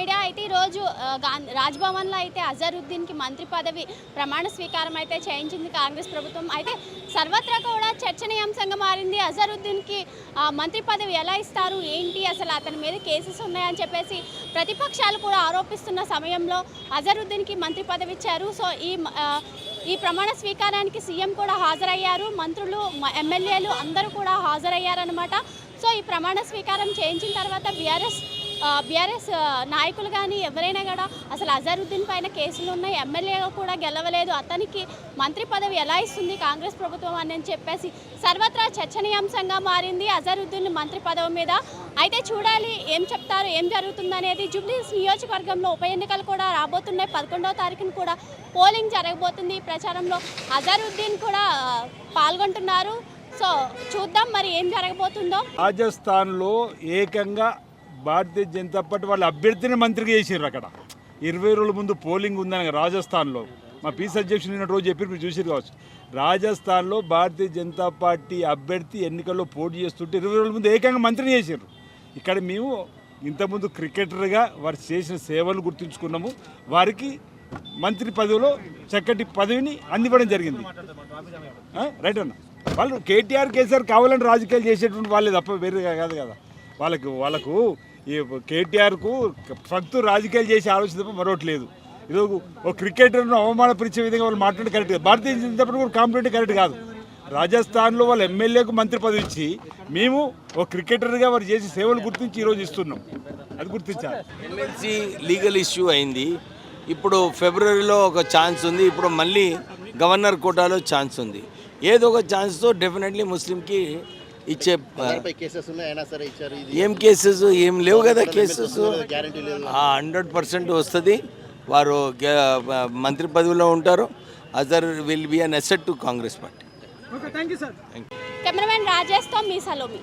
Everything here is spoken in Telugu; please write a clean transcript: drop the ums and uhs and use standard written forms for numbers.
మీడియా అయితే ఈరోజు రాజ్భవన్లో అయితే అజరుద్దీన్కి మంత్రి పదవి ప్రమాణ స్వీకారం అయితే చేయించింది కాంగ్రెస్ ప్రభుత్వం. అయితే సర్వత్రా కూడా చర్చనీయాంశంగా మారింది. అజరుద్దీన్కి మంత్రి పదవి ఎలా ఇస్తారు, ఏంటి, అసలు అతని మీద కేసెస్ ఉన్నాయని చెప్పేసి ప్రతిపక్షాలు కూడా ఆరోపిస్తున్న సమయంలో అజరుద్దీన్కి మంత్రి పదవి ఇచ్చారు. సో ఈ ప్రమాణ స్వీకారానికి సీఎం కూడా హాజరయ్యారు, మంత్రులు ఎమ్మెల్యేలు అందరూ కూడా హాజరయ్యారనమాట. సో ఈ ప్రమాణ స్వీకారం చేయించిన తర్వాత బీఆర్ఎస్ నాయకులు కానీ ఎవరైనా కూడా అసలు అజరుద్దీన్ పైన కేసులు ఉన్నాయి, ఎమ్మెల్యేగా కూడా గెలవలేదు, అతనికి మంత్రి పదవి ఎలా ఇస్తుంది కాంగ్రెస్ ప్రభుత్వం అని చెప్పేసి సర్వత్రా చర్చనీయాంశంగా మారింది అజరుద్దీన్ మంత్రి పదవి మీద. అయితే చూడాలి ఏం చెప్తారు, ఏం జరుగుతుందనేది. జూబ్లీహిల్స్ నియోజకవర్గంలో ఉప ఎన్నికలు కూడా రాబోతున్నాయి. 11వ తారీఖున కూడా పోలింగ్ జరగబోతుంది. ఈ ప్రచారంలో అజరుద్దీన్ కూడా పాల్గొంటున్నారు. సో చూద్దాం మరి ఏం జరగబోతుందో. రాజస్థాన్లో ఏకంగా భారతీయ జనతా పార్టీ వాళ్ళ అభ్యర్థిని మంత్రిగా చేసారు. అక్కడ 20 రోజుల ముందు పోలింగ్ ఉందని రాజస్థాన్లో మా పీసీ అధ్యక్షుడు నిన్న రోజు చెప్పి మీరు చూసారు కావచ్చు. రాజస్థాన్లో భారతీయ జనతా పార్టీ అభ్యర్థి ఎన్నికల్లో పోటీ చేస్తుంటే 20 రోజుల ముందు ఏకంగా మంత్రిని చేశారు. ఇక్కడ మేము ఇంతకుముందు క్రికెటర్గా వారు చేసిన సేవలు గుర్తుంచుకున్నాము. వారికి మంత్రి పదవిలో చక్కటి పదవిని అందివ్వడం జరిగింది. రైట్ అన్న, వాళ్ళు కేటీఆర్ కేసీఆర్ కావాలని రాజకీయాలు చేసేటువంటి వాళ్ళే తప్ప వేరే కాదు కదా. వాళ్ళకు ఈ కేటీఆర్కు ఫక్తు రాజకీయాలు చేసే ఆలోచన తప్ప మరొకటి లేదు. ఇది ఒక క్రికెటర్ను అవమానపరిచే విధంగా వాళ్ళు మాట్లాడి కరెక్ట్ కాదు. భారతీయ జనతా పార్టీ కూడా కాంపిటేటివ్ కరెక్ట్ కాదు. రాజస్థాన్లో వాళ్ళ ఎమ్మెల్యేకు మంత్రి పదవి ఇచ్చి మేము ఒక క్రికెటర్గా వారు చేసే సేవలు గుర్తించి ఈరోజు ఇస్తున్నాం. అది గుర్తించాలి. ఎమ్మెల్సీ లీగల్ ఇష్యూ అయింది. ఇప్పుడు ఫిబ్రవరిలో ఒక ఛాన్స్ ఉంది. ఇప్పుడు మళ్ళీ గవర్నర్ కోటాలో ఛాన్స్ ఉంది. ఏదో ఒక ఛాన్స్తో డెఫినెట్లీ ముస్లింకి ఇచ్చే. ఏం కేసెస్ ఏం లేవు కదా. కేసెస్ 100% వస్తుంది. వారు మంత్రి పదవిలో ఉంటారు. Other will be an asset to Congress party. Cameraman రాజేష్తో మీ సలోమి.